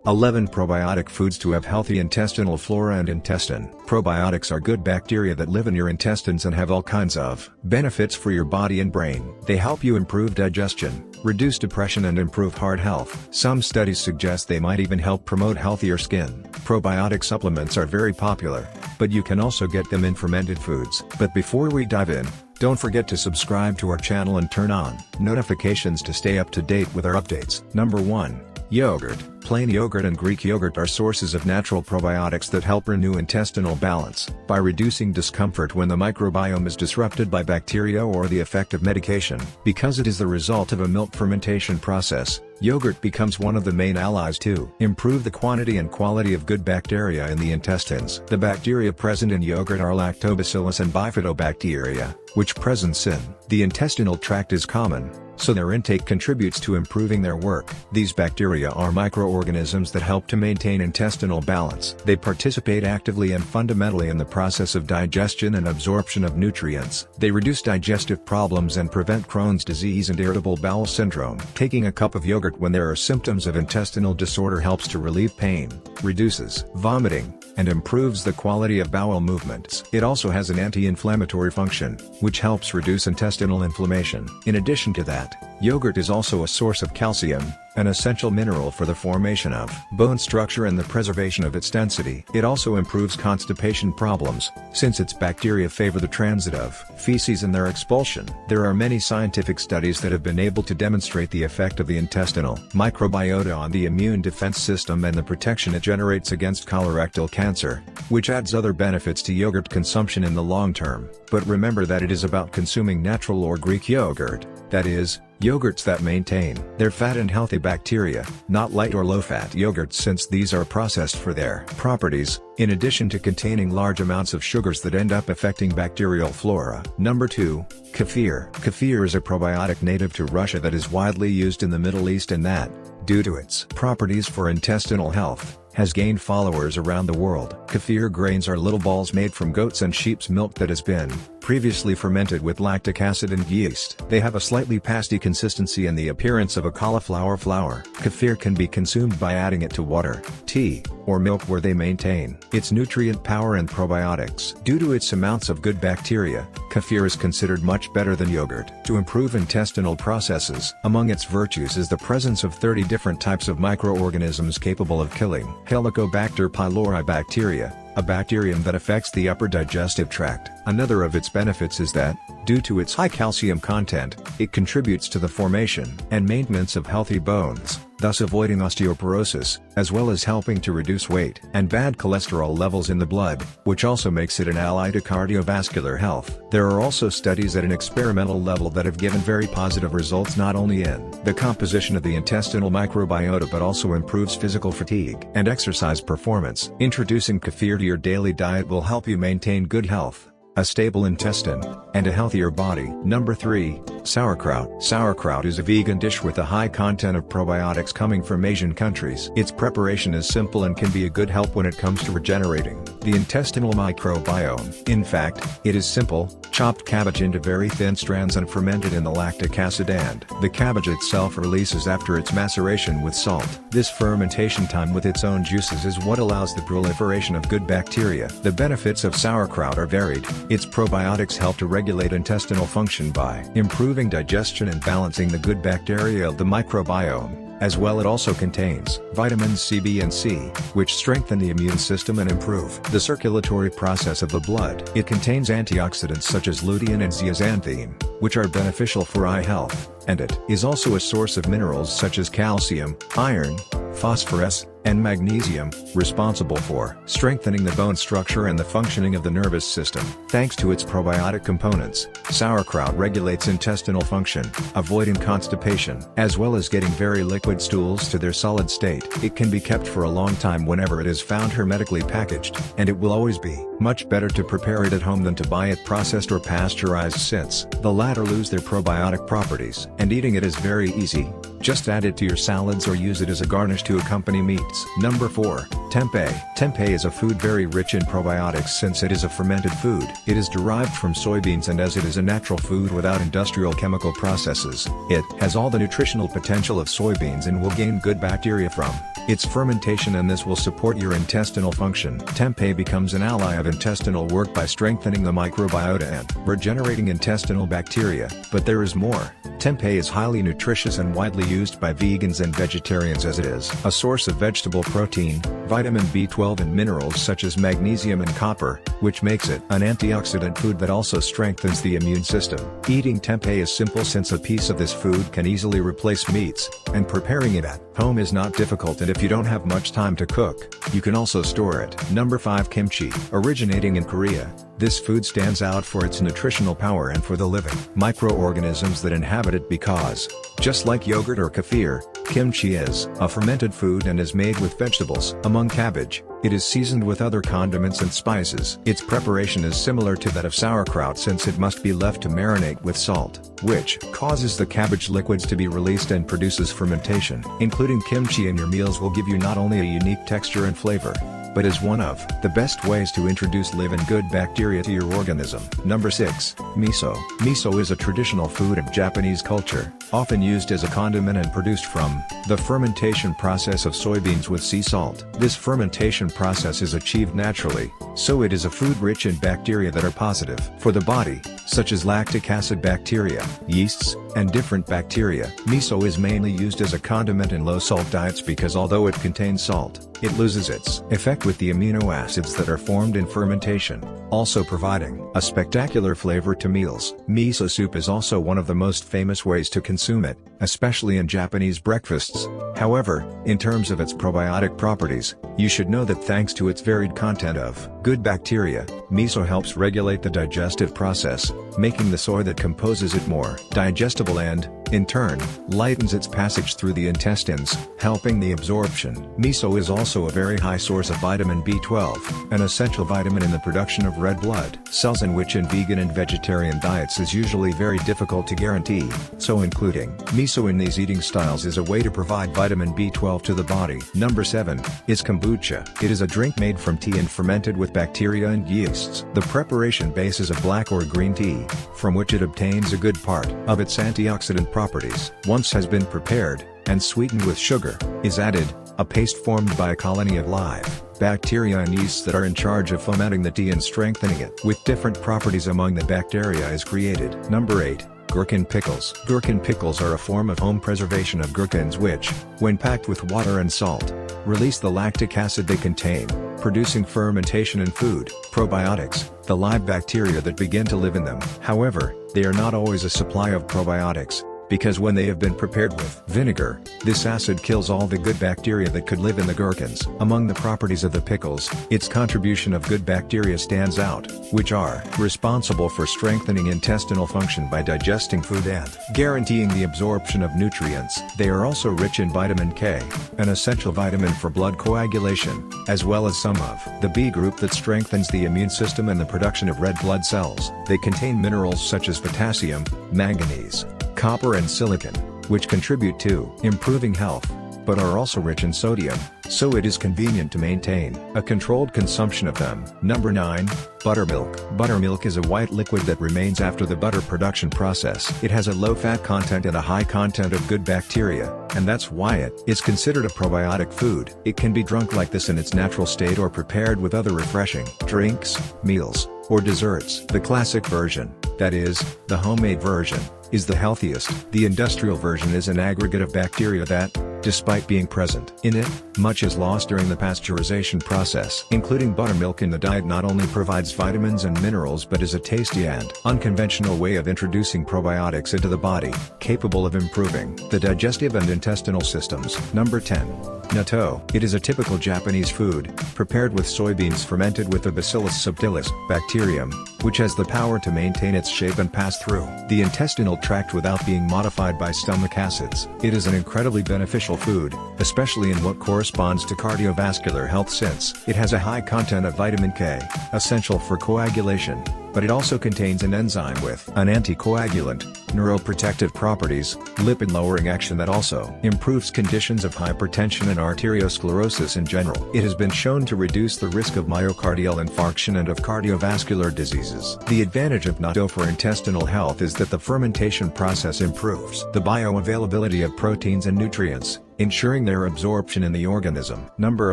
11 probiotic foods to have healthy intestinal flora and intestine. Probiotics are good bacteria that live in your intestines and have all kinds of benefits for your body and brain. They help you improve digestion, reduce depression and improve heart health. Some studies suggest they might even help promote healthier skin. Probiotic supplements are very popular, but you can also get them in fermented foods. But before we dive in, don't forget to subscribe to our channel and turn on notifications to stay up to date with our updates. Number 1. Yogurt. Plain yogurt and Greek yogurt are sources of natural probiotics that help renew intestinal balance by reducing discomfort when the microbiome is disrupted by bacteria or the effect of medication. Because it is the result of a milk fermentation process, yogurt becomes one of the main allies to improve the quantity and quality of good bacteria in the intestines. The bacteria present in yogurt are lactobacillus and bifidobacteria, which presence in the intestinal tract is common, so their intake contributes to improving their work. These bacteria are microorganisms that help to maintain intestinal balance. They participate actively and fundamentally in the process of digestion and absorption of nutrients. They reduce digestive problems and prevent Crohn's disease and irritable bowel syndrome. Taking a cup of yogurt when there are symptoms of intestinal disorder helps to relieve pain, reduces vomiting, and improves the quality of bowel movements. It also has an anti-inflammatory function, which helps reduce intestinal inflammation. In addition to that, yogurt is also a source of calcium, an essential mineral for the formation of bone structure and the preservation of its density. It also improves constipation problems, since its bacteria favor the transit of feces and their expulsion. There are many scientific studies that have been able to demonstrate the effect of the intestinal microbiota on the immune defense system and the protection it generates against colorectal cancer, which adds other benefits to yogurt consumption in the long term. But remember that it is about consuming natural or Greek yogurt, that is, yogurts that maintain their fat and healthy bacteria, not light or low-fat yogurts since these are processed for their properties, in addition to containing large amounts of sugars that end up affecting bacterial flora. Number 2. Kefir. Kefir is a probiotic native to Russia that is widely used in the Middle East and that, due to its properties for intestinal health, has gained followers around the world. Kefir grains are little balls made from goat's and sheep's milk that has been previously fermented with lactic acid and yeast. They have a slightly pasty consistency and the appearance of a cauliflower flower. Kefir can be consumed by adding it to water, tea, or milk where they maintain its nutrient power and probiotics. Due to its amounts of good bacteria, kefir is considered much better than yogurt. To improve intestinal processes, among its virtues is the presence of 30 different types of microorganisms capable of killing Helicobacter pylori bacteria, a bacterium that affects the upper digestive tract. Another of its benefits is that, due to its high calcium content, it contributes to the formation and maintenance of healthy bones, thus avoiding osteoporosis, as well as helping to reduce weight and bad cholesterol levels in the blood, which also makes it an ally to cardiovascular health. There are also studies at an experimental level that have given very positive results not only in the composition of the intestinal microbiota but also improves physical fatigue and exercise performance. Introducing kefir to your daily diet will help you maintain good health, a stable intestine, and a healthier body. Number 3. Sauerkraut. Sauerkraut is a vegan dish with a high content of probiotics coming from Asian countries. Its preparation is simple and can be a good help when it comes to regenerating the intestinal microbiome. In fact, it is simple: chopped cabbage into very thin strands and fermented in the lactic acid and the cabbage itself releases after its maceration with salt. This fermentation time with its own juices is what allows the proliferation of good bacteria. The benefits of sauerkraut are varied. Its probiotics help to regulate intestinal function by improving digestion and balancing the good bacteria of the microbiome. As well, it also contains vitamins C, B and C, which strengthen the immune system and improve the circulatory process of the blood. It contains antioxidants such as lutein and zeaxanthin, which are beneficial for eye health, and it is also a source of minerals such as calcium, iron, phosphorus, and magnesium, responsible for strengthening the bone structure and the functioning of the nervous system. Thanks to its probiotic components, sauerkraut regulates intestinal function, avoiding constipation, as well as getting very liquid stools to their solid state. It can be kept for a long time whenever it is found hermetically packaged, and it will always be much better to prepare it at home than to buy it processed or pasteurized, since the latter lose their probiotic properties. And eating it is very easy. Just add it to your salads or use it as a garnish to accompany meats. Number 4. Tempeh. Tempeh is a food very rich in probiotics since it is a fermented food. It is derived from soybeans, and as it is a natural food without industrial chemical processes, it has all the nutritional potential of soybeans and will gain good bacteria from its fermentation, and this will support your intestinal function. Tempeh becomes an ally of intestinal work by strengthening the microbiota and regenerating intestinal bacteria. But there is more. Tempeh is highly nutritious and widely used by vegans and vegetarians as it is a source of vegetable protein, vitamin B12 and minerals such as magnesium and copper, which makes it an antioxidant food that also strengthens the immune system. Eating tempeh is simple since a piece of this food can easily replace meats, and preparing it at home is not difficult, and if you don't have much time to cook, you can also store it. Number 5. Kimchi. Originating in Korea, this food stands out for its nutritional power and for the living microorganisms that inhabit it because, just like yogurt or kefir, kimchi is a fermented food and is made with vegetables. Among cabbage, it is seasoned with other condiments and spices. Its preparation is similar to that of sauerkraut since it must be left to marinate with salt, which causes the cabbage liquids to be released and produces fermentation. Including kimchi in your meals will give you not only a unique texture and flavor, but is one of the best ways to introduce live and good bacteria to your organism. Number 6. Miso. Miso is a traditional food of Japanese culture, often used as a condiment and produced from the fermentation process of soybeans with sea salt. This fermentation process is achieved naturally, so it is a food rich in bacteria that are positive for the body, such as lactic acid bacteria, yeasts, and different bacteria. Miso is mainly used as a condiment in low-salt diets because although it contains salt, it loses its effect with the amino acids that are formed in fermentation, also providing a spectacular flavor to meals. Miso soup is also one of the most famous ways to consume it, especially in Japanese breakfasts. However, in terms of its probiotic properties, you should know that thanks to its varied content of good bacteria, miso helps regulate the digestive process, making the soy that composes it more digestible and, in turn, lightens its passage through the intestines, helping the absorption. Miso is also a very high source of vitamin B12, an essential vitamin in the production of red blood cells, and which in vegan and vegetarian diets is usually very difficult to guarantee, so including miso in these eating styles is a way to provide vitamin B12 to the body. Number 7 is kombucha. It is a drink made from tea and fermented with bacteria and yeasts. The preparation base is a black or green tea, from which it obtains a good part of its antioxidant properties. Once has been prepared, and sweetened with sugar, is added, a paste formed by a colony of live bacteria and yeasts that are in charge of fermenting the tea and strengthening it. With different properties among the bacteria is created. Number 8. Gherkin pickles. Gherkin pickles are a form of home preservation of gherkins which, when packed with water and salt, release the lactic acid they contain, producing fermentation in food. Probiotics, the live bacteria that begin to live in them. However, they are not always a supply of probiotics, because when they have been prepared with vinegar, this acid kills all the good bacteria that could live in the gherkins. Among the properties of the pickles, its contribution of good bacteria stands out, which are responsible for strengthening intestinal function by digesting food and guaranteeing the absorption of nutrients. They are also rich in vitamin K, an essential vitamin for blood coagulation, as well as some of the B group that strengthens the immune system and the production of red blood cells. They contain minerals such as potassium, manganese, copper and silicon, which contribute to improving health, but are also rich in sodium, so it is convenient to maintain a controlled consumption of them. Number 9. Buttermilk. Buttermilk is a white liquid that remains after the butter production process. It has a low fat content and a high content of good bacteria, and that's why it is considered a probiotic food. It can be drunk like this in its natural state or prepared with other refreshing drinks, meals, or desserts. The classic version, that is, the homemade version, is the healthiest. The industrial version is an aggregate of bacteria that, despite being present in it, much is lost during the pasteurization process. Including buttermilk in the diet not only provides vitamins and minerals but is a tasty and unconventional way of introducing probiotics into the body, capable of improving the digestive and intestinal systems. Number 10. Natto. It is a typical Japanese food, prepared with soybeans fermented with the Bacillus subtilis bacterium, which has the power to maintain its shape and pass through the intestinal tract without being modified by stomach acids. It is an incredibly beneficial food, especially in what corresponds to cardiovascular health since it has a high content of vitamin K, essential for coagulation, but it also contains an enzyme with an anticoagulant, neuroprotective properties, lipid-lowering action that also improves conditions of hypertension and arteriosclerosis in general. It has been shown to reduce the risk of myocardial infarction and of cardiovascular diseases. The advantage of natto for intestinal health is that the fermentation process improves the bioavailability of proteins and nutrients, ensuring their absorption in the organism. Number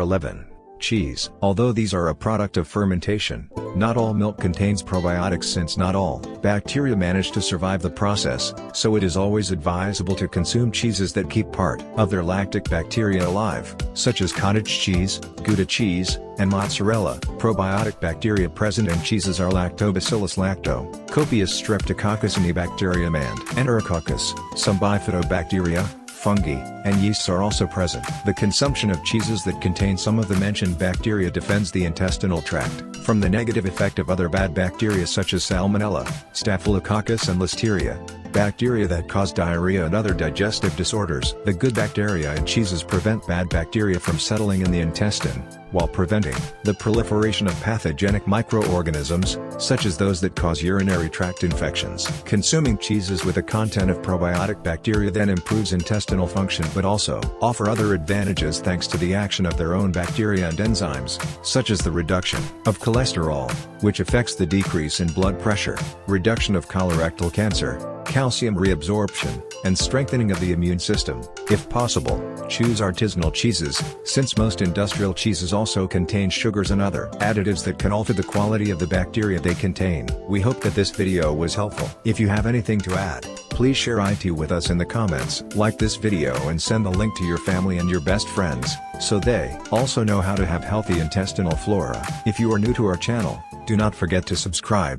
11. Cheese. Although these are a product of fermentation, not all milk contains probiotics since not all bacteria manage to survive the process, so it is always advisable to consume cheeses that keep part of their lactic bacteria alive, such as cottage cheese, Gouda cheese, and mozzarella. Probiotic bacteria present in cheeses are Lactobacillus lacto, copious Streptococcus enibacterium and Enterococcus. Some bifidobacteria, fungi, and yeasts are also present. The consumption of cheeses that contain some of the mentioned bacteria defends the intestinal tract from the negative effect of other bad bacteria such as Salmonella, Staphylococcus and Listeria, bacteria that cause diarrhea and other digestive disorders. The good bacteria in cheeses prevent bad bacteria from settling in the intestine, while preventing the proliferation of pathogenic microorganisms, such as those that cause urinary tract infections. Consuming cheeses with a content of probiotic bacteria then improves intestinal function but also offer other advantages thanks to the action of their own bacteria and enzymes, such as the reduction of cholesterol, which affects the decrease in blood pressure, reduction of colorectal cancer, calcium reabsorption, and strengthening of the immune system. If possible, choose artisanal cheeses, since most industrial cheeses also contain sugars and other additives that can alter the quality of the bacteria they contain. We hope that this video was helpful. If you have anything to add, please share it with us in the comments. Like this video and send the link to your family and your best friends, so they also know how to have healthy intestinal flora. If you are new to our channel, do not forget to subscribe.